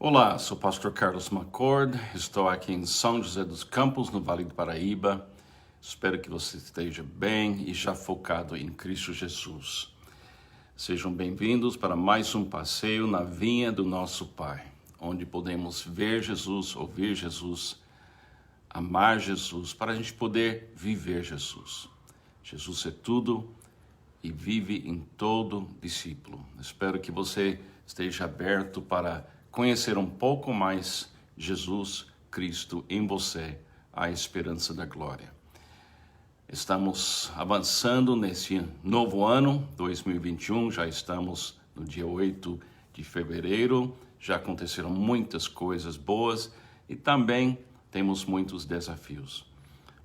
Olá, sou o pastor Carlos McCord, estou aqui em São José dos Campos, no Vale do Paraíba. Espero que você esteja bem e já focado em Cristo Jesus. Sejam bem-vindos para mais um passeio na vinha do nosso Pai, onde podemos ver Jesus, ouvir Jesus, amar Jesus, para a gente poder viver Jesus. Jesus é tudo e vive em todo discípulo. Espero que você esteja aberto para conhecer um pouco mais Jesus Cristo em você, a esperança da glória. Estamos avançando nesse novo ano, 2021, já estamos no dia 8 de fevereiro, já aconteceram muitas coisas boas e também temos muitos desafios.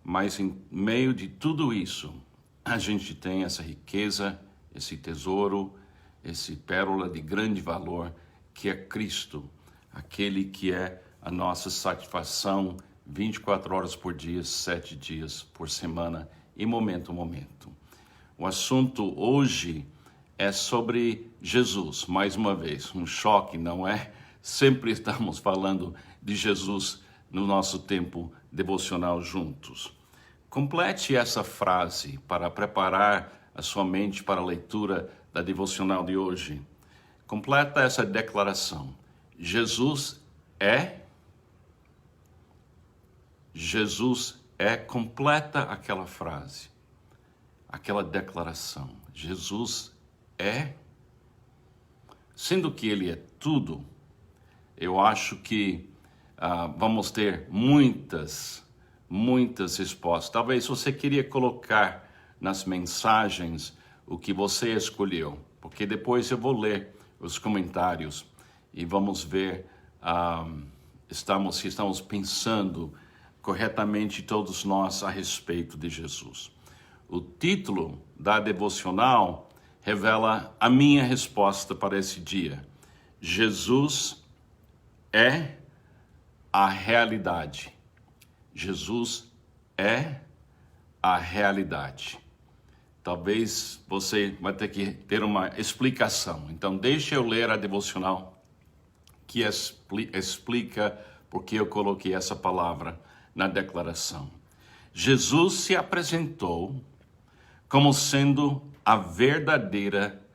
Mas em meio de tudo isso, a gente tem essa riqueza, esse tesouro, esse pérola de grande valor, que é Cristo, aquele que é a nossa satisfação 24 horas por dia, 7 dias por semana e momento a momento. O assunto hoje é sobre Jesus, mais uma vez, um choque, não é? Sempre estamos falando de Jesus no nosso tempo devocional juntos. Complete essa frase para preparar a sua mente para a leitura da devocional de hoje. Completa essa declaração. Jesus é. Completa aquela frase, aquela declaração. Jesus é. Sendo que Ele é tudo, eu acho que vamos ter muitas respostas. Talvez você queria colocar nas mensagens o que você escolheu, porque depois eu vou ler os comentários e vamos ver se estamos pensando corretamente todos nós a respeito de Jesus. O título da devocional revela a minha resposta para esse dia. Jesus é a realidade. Jesus é a realidade. Talvez você vai ter que ter uma explicação. Então, deixa eu ler a devocional que explica por que eu coloquei essa palavra na declaração. Jesus se apresentou como sendo a verdadeira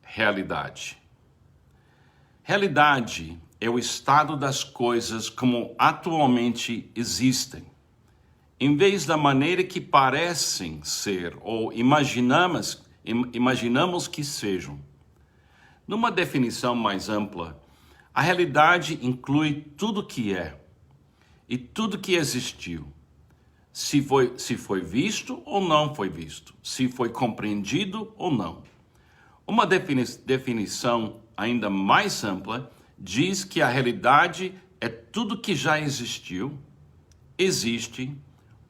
realidade. Realidade é o estado das coisas como atualmente existem, em vez da maneira que parecem ser ou imaginamos que sejam. Numa definição mais ampla, a realidade inclui tudo que é e tudo que existiu. Se foi visto ou não foi visto, se foi compreendido ou não. Uma definição ainda mais ampla diz que a realidade é tudo que já existiu, existe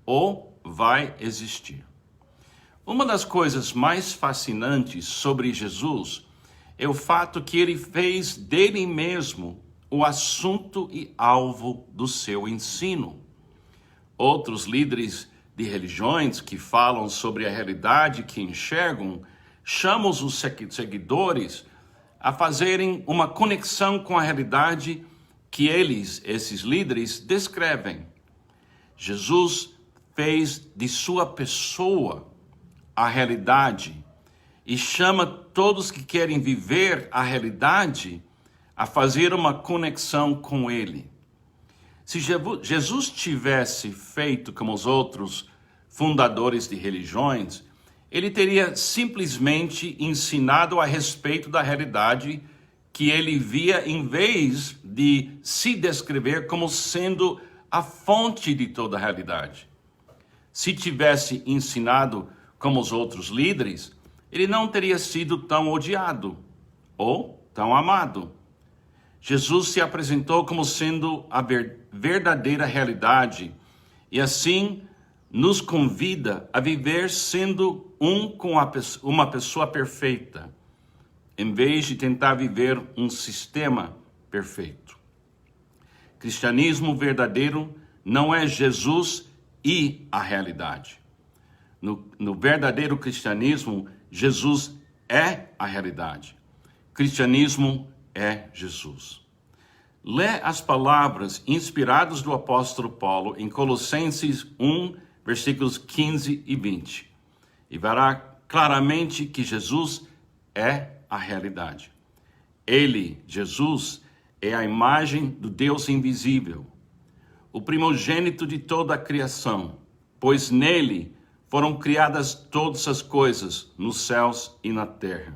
ou vai existir. Uma das coisas mais fascinantes sobre Jesus é o fato que ele fez dele mesmo o assunto e alvo do seu ensino. Outros líderes de religiões que falam sobre a realidade que enxergam, chamam os seguidores a fazerem uma conexão com a realidade que esses líderes, descrevem. Jesus fez de sua pessoa a realidade e chama todos que querem viver a realidade a fazer uma conexão com Ele. Se Jesus tivesse feito como os outros fundadores de religiões, ele teria simplesmente ensinado a respeito da realidade que ele via, em vez de se descrever como sendo a fonte de toda a realidade. Se tivesse ensinado como os outros líderes, ele não teria sido tão odiado ou tão amado. Jesus se apresentou como sendo a verdadeira realidade e assim nos convida a viver sendo com uma pessoa perfeita, em vez de tentar viver um sistema perfeito. Cristianismo verdadeiro não é Jesus e a realidade. No verdadeiro cristianismo, Jesus é a realidade. Cristianismo é Jesus. Lê as palavras inspiradas do apóstolo Paulo em Colossenses 1, versículos 15 e 20. E verá claramente que Jesus é a realidade. Ele, Jesus, é a imagem do Deus invisível, o primogênito de toda a criação, pois nele foram criadas todas as coisas nos céus e na terra,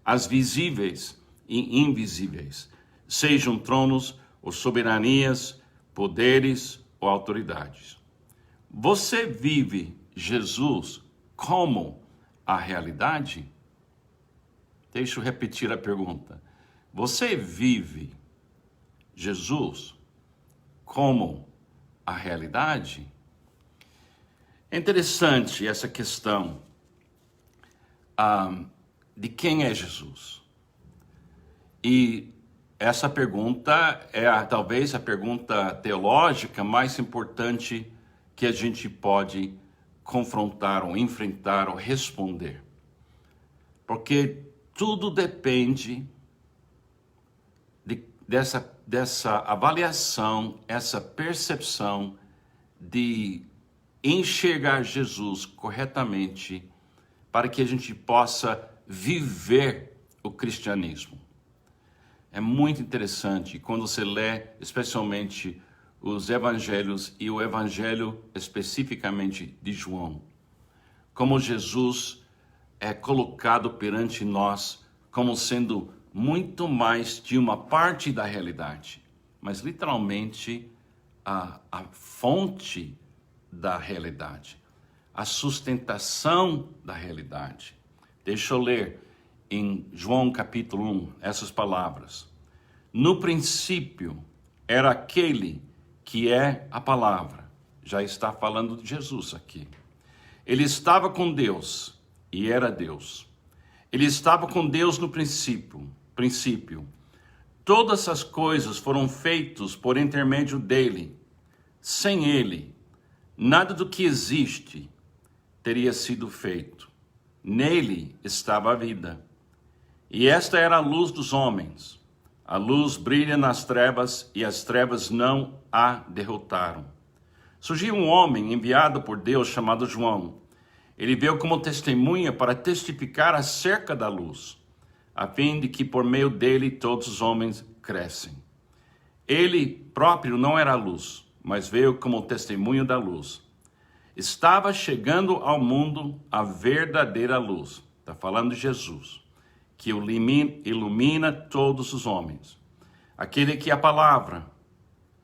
as visíveis e invisíveis, sejam tronos ou soberanias, poderes ou autoridades. Você vive Jesus como a realidade? Deixa eu repetir a pergunta. Você vive Jesus como a realidade? É interessante essa questão de quem é Jesus. E essa pergunta é talvez a pergunta teológica mais importante que a gente pode confrontar ou enfrentar ou responder. Porque tudo depende dessa avaliação, essa percepção de enxergar Jesus corretamente para que a gente possa viver o cristianismo. É muito interessante quando você lê especialmente os evangelhos e o evangelho especificamente de João, como Jesus é colocado perante nós como sendo muito mais de uma parte da realidade, mas literalmente a fonte da realidade, a sustentação da realidade. Deixa eu ler em João capítulo 1 essas palavras. No princípio era aquele que é a palavra. Já está falando de Jesus aqui. Ele estava com Deus e era Deus. Ele estava com Deus no princípio. Todas as coisas foram feitas por intermédio dele. Sem ele, nada do que existe teria sido feito. Nele estava a vida. E esta era a luz dos homens. A luz brilha nas trevas e as trevas não a derrotaram. Surgiu um homem enviado por Deus chamado João. Ele veio como testemunha para testificar acerca da luz, a fim de que por meio dele todos os homens crescem. Ele próprio não era a luz, mas veio como testemunho da luz. Estava chegando ao mundo a verdadeira luz. Está falando de Jesus, que ilumina todos os homens. Aquele que é a palavra,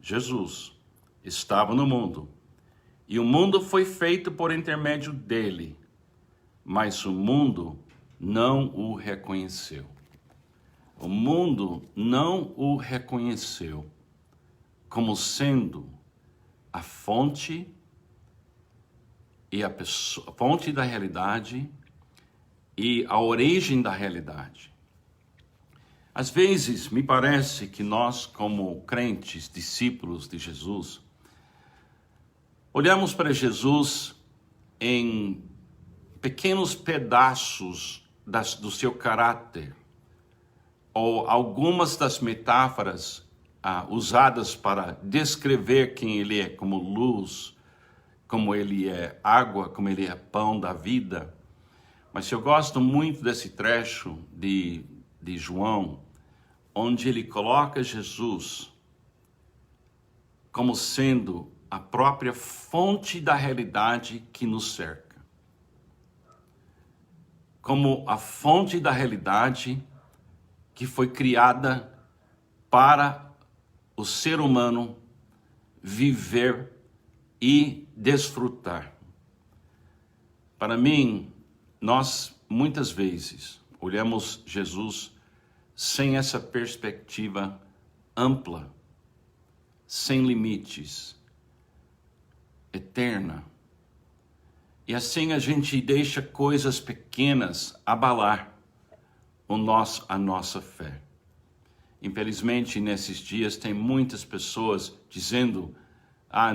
Jesus, estava no mundo. E o mundo foi feito por intermédio dele, mas o mundo não o reconheceu. O mundo não o reconheceu como sendo a fonte e a fonte da realidade e a origem da realidade. Às vezes, me parece que nós, como crentes, discípulos de Jesus, olhamos para Jesus em pequenos pedaços do seu caráter, ou algumas das metáforas usadas para descrever quem ele é, como luz, como ele é água, como ele é pão da vida. Mas eu gosto muito desse trecho de João, onde ele coloca Jesus como sendo a própria fonte da realidade que nos cerca. Como a fonte da realidade que foi criada para o ser humano viver e desfrutar. Para mim, nós muitas vezes olhamos Jesus sem essa perspectiva ampla, sem limites, eterna. E assim a gente deixa coisas pequenas abalar a nossa fé. Infelizmente, nesses dias, tem muitas pessoas dizendo: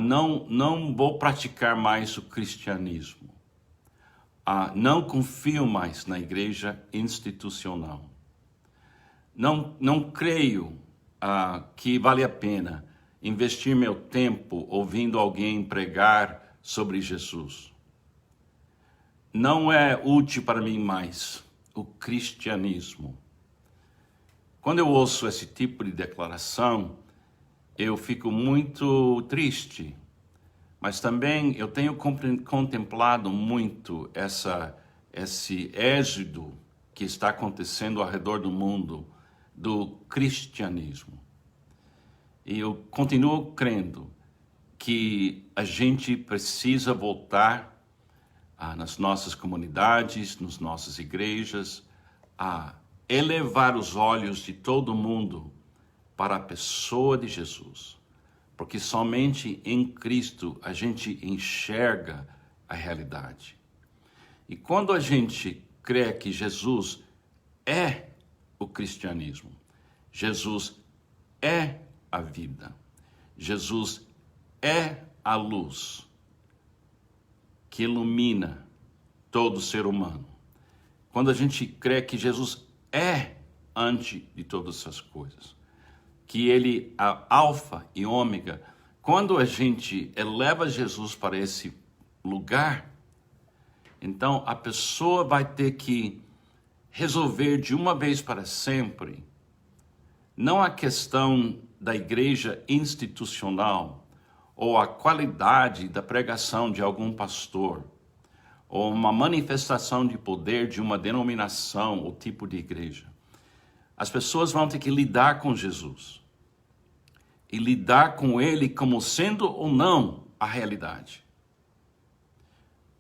não vou praticar mais o cristianismo. Não confio mais na igreja institucional. Não creio que vale a pena investir meu tempo ouvindo alguém pregar sobre Jesus. Não é útil para mim mais o cristianismo. Quando eu ouço esse tipo de declaração, eu fico muito triste, mas também eu tenho contemplado muito esse êxodo que está acontecendo ao redor do mundo do cristianismo. E eu continuo crendo que a gente precisa voltar nas nossas comunidades, nas nossas igrejas, a elevar os olhos de todo mundo para a pessoa de Jesus. Porque somente em Cristo a gente enxerga a realidade. E quando a gente crê que Jesus é o cristianismo, Jesus é a vida, Jesus é a luz que ilumina todo ser humano. Quando a gente crê que Jesus é antes de todas essas coisas, que ele é alfa e ômega, quando a gente eleva Jesus para esse lugar, então a pessoa vai ter que resolver de uma vez para sempre, não a questão da igreja institucional, ou a qualidade da pregação de algum pastor, ou uma manifestação de poder de uma denominação ou tipo de igreja. As pessoas vão ter que lidar com Jesus e lidar com ele como sendo ou não a realidade.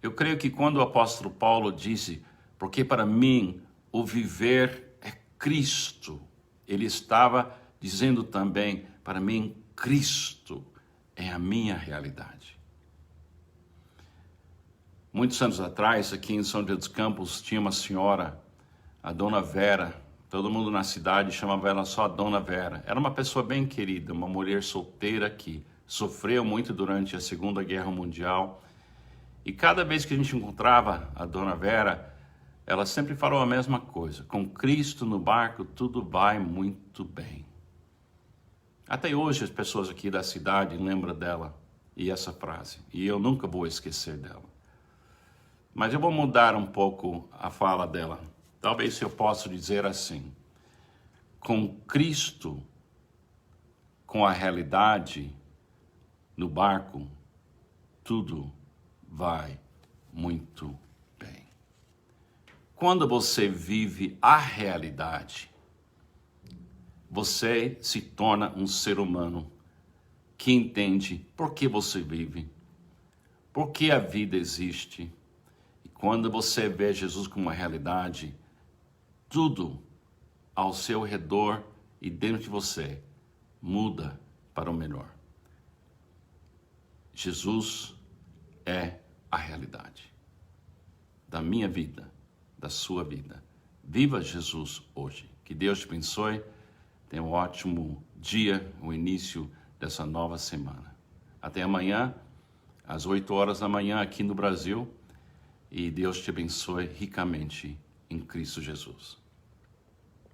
Eu creio que quando o apóstolo Paulo disse, porque para mim o viver é Cristo, ele estava dizendo também, para mim Cristo é a minha realidade. Muitos anos atrás, aqui em São José dos Campos, tinha uma senhora, a Dona Vera. Todo mundo na cidade chamava ela só a Dona Vera. Era uma pessoa bem querida, uma mulher solteira que sofreu muito durante a Segunda Guerra Mundial. E cada vez que a gente encontrava a Dona Vera, ela sempre falou a mesma coisa. Com Cristo no barco, tudo vai muito bem. Até hoje as pessoas aqui da cidade lembram dela e essa frase. E eu nunca vou esquecer dela. Mas eu vou mudar um pouco a fala dela. Talvez eu possa dizer assim. Com Cristo, com a realidade no barco, tudo vai muito bem. Quando você vive a realidade, você se torna um ser humano que entende por que você vive, por que a vida existe. E quando você vê Jesus como uma realidade, tudo ao seu redor e dentro de você muda para o melhor. Jesus é a realidade da minha vida, da sua vida. Viva Jesus hoje. Que Deus te abençoe. Tenha um ótimo dia, o início dessa nova semana. Até amanhã, às 8 horas da manhã aqui no Brasil. E Deus te abençoe ricamente em Cristo Jesus.